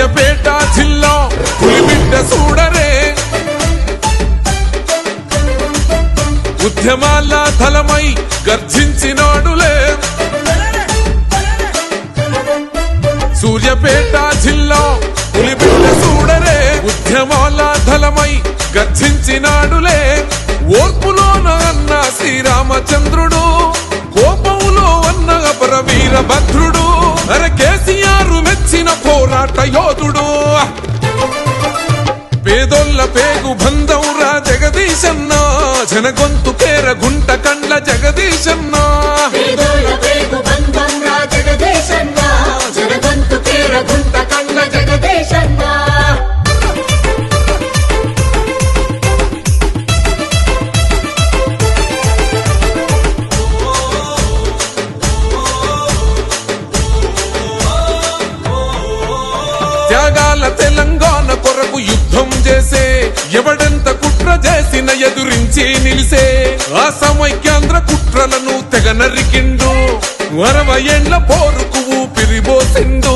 సూర్యాపేట జిల్లా పులిబిడ్డ చూడరే ఉద్యమాల ధలమై గర్జించినాడులే సూర్యాపేట జిల్లా పులిబిడ్డ చూడరే ఉద్యమాల ధలమై గర్జించినాడులే ఓర్పులోన అన్న శ్రీరామచంద్రుడు కోపంలో అన్న అపర వీరభద్రుడు అరే కేసీఆర్ మెచ్చిన పోరాట యోధుడు పేదోళ్ళ పేగు బంధం రా జగదీశన్న జనగొంతు కేర గుంట కండ్ల జగదీశన్న పేదోళ్ళ పేగు బంధం రా జగదీశన్న జనగొంతు కేర గుంట కండ్ల జగదీశన్న త్యాగాల తెలంగాణ కొరకు యుద్ధం చేసే ఎవడెంత కుట్ర చేసిన ఎదురించి నిలిసే ఆ సమైక్యాంధ్ర కుట్రలను తెగ నరికిండు 60 ఏండ్ల పోరుకు ఊపిరిబోసిండు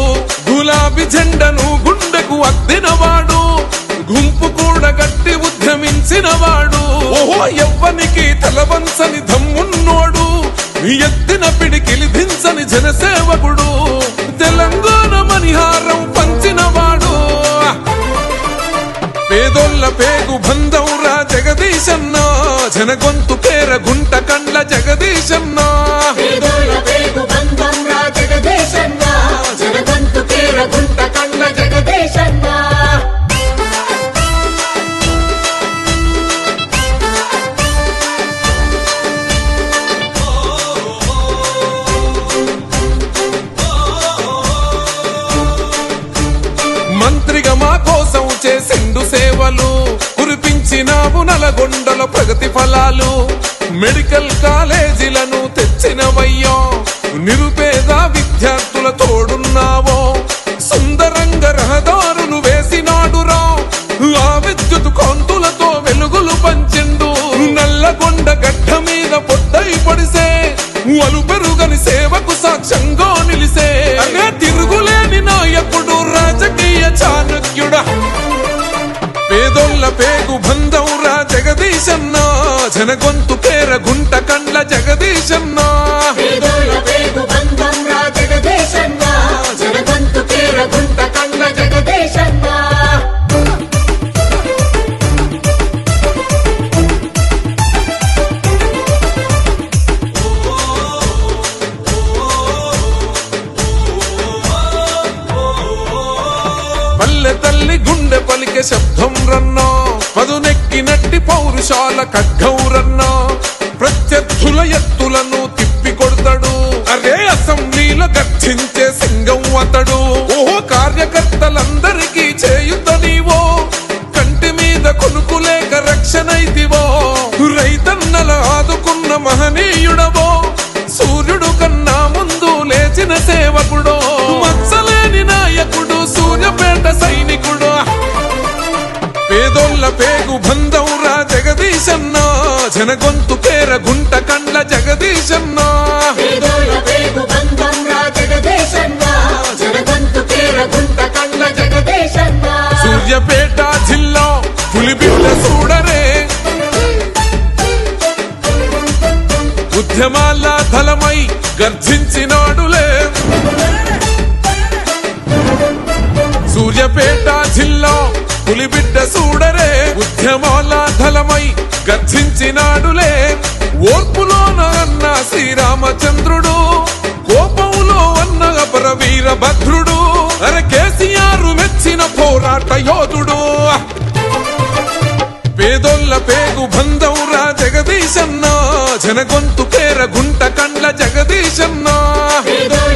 గులాబీ జెండను గుండెకు అద్దినవాడు గుంపు కూడా గట్టి ఉద్యమించినవాడు ఓహో ఎవ్వనికి తలవంచని దమ్మున్నోడు ఎత్తిన పిడికిలి దించని జనసేవకుడు తెలంగాణ మణిహారం పంచినవాడు పేదోళ్ళ పేగు బంధం రా జగదీశన్న జనగొంతు కేర గుంట కండ్ల జగదీశన్న పేదోళ్ళ పేగు బంధం రా జగదీశన్న జనగొంతు కేర గుంట కండ్ల జగదీశన్న మంత్రిగా మా కోసం చేసిండు సేవలు కురిపించినావు నల్గొండల ప్రగతి ఫలాలు మెడికల్ కాలేజీలను తెచ్చినవయ్యో నిరుపేద విద్యార్థుల తోడున్నావో సుందరంగ రహదారులు వేసినాడురా ఆ విద్యుత్ కాంతులతో వెలుగులు పంచిండు నల్లగొండ గడ్డ మీద పొద్దై పడిసే అలు పెరుగని సేవకు సాక్ష్యంగా నిలిసే అనే తిరుగులేని నాయకుడు రాజకీయ చాణక్యుడా పేదోళ్ళ పేగు బంధం రా జగదీశన్న జనగొంతు కేర గుంట కండ్ల జగదీశన్న పేదోళ్ళ పేగు బంధం రా జగదీశన్న జనగొంతు కేర గుంట కండ్ల జగదీశన్న పల్లె తల్లి గుండె పలికే శబ్దం రన్నా పదునెక్కినట్టి పౌరుషాల ఖడ్గం రన్నా ప్రత్యర్థుల ఎత్తులను తిప్పి కొడతాడు అరే అసెంబ్లీలో గర్జించే సింగం అతడు ఓహో కార్యకర్తలందరికీ చేయుత నీవో కంటి మీద కొనుకులేక రక్షణైతివో రైతన్నల ఆదుకున్న మహనీయుడవో సూర్యుడు కన్నా ముందు లేచిన సేవకుడో మచ్చలేని నాయకుడు సూర్యాపేట సైనికుడు పేదోళ్ళ పేగు బంధం రా జగదీశన్న జనగొంతు కేర గుంట కండ్ల జగదీశన్న పేదోళ్ళ పేగు బంధం రా జగదీశన్న జనగొంతు కేర గుంట కండ్ల జగదీశన్న సూర్యాపేట జిల్లా పులిబిడ్డ చూడరే ఉద్యమాల ధలమై గర్జించినాడులే సూర్యాపేట జిల్లా పులిబిడ్డ చూడరే ఉద్యమాల ధలమై గర్జించినాడులే ఓర్పులోన అన్న శ్రీరామచంద్రుడు కోపంలో అన్న అపర వీరభద్రుడు అరే కేసీఆర్ మెచ్చిన పోరాట యోధుడు పేదోళ్ళ పేగు బంధం రా జగదీశన్న జనగొంతు కేర గుంట కండ్ల జగదీశన్న పేదోళ్ళ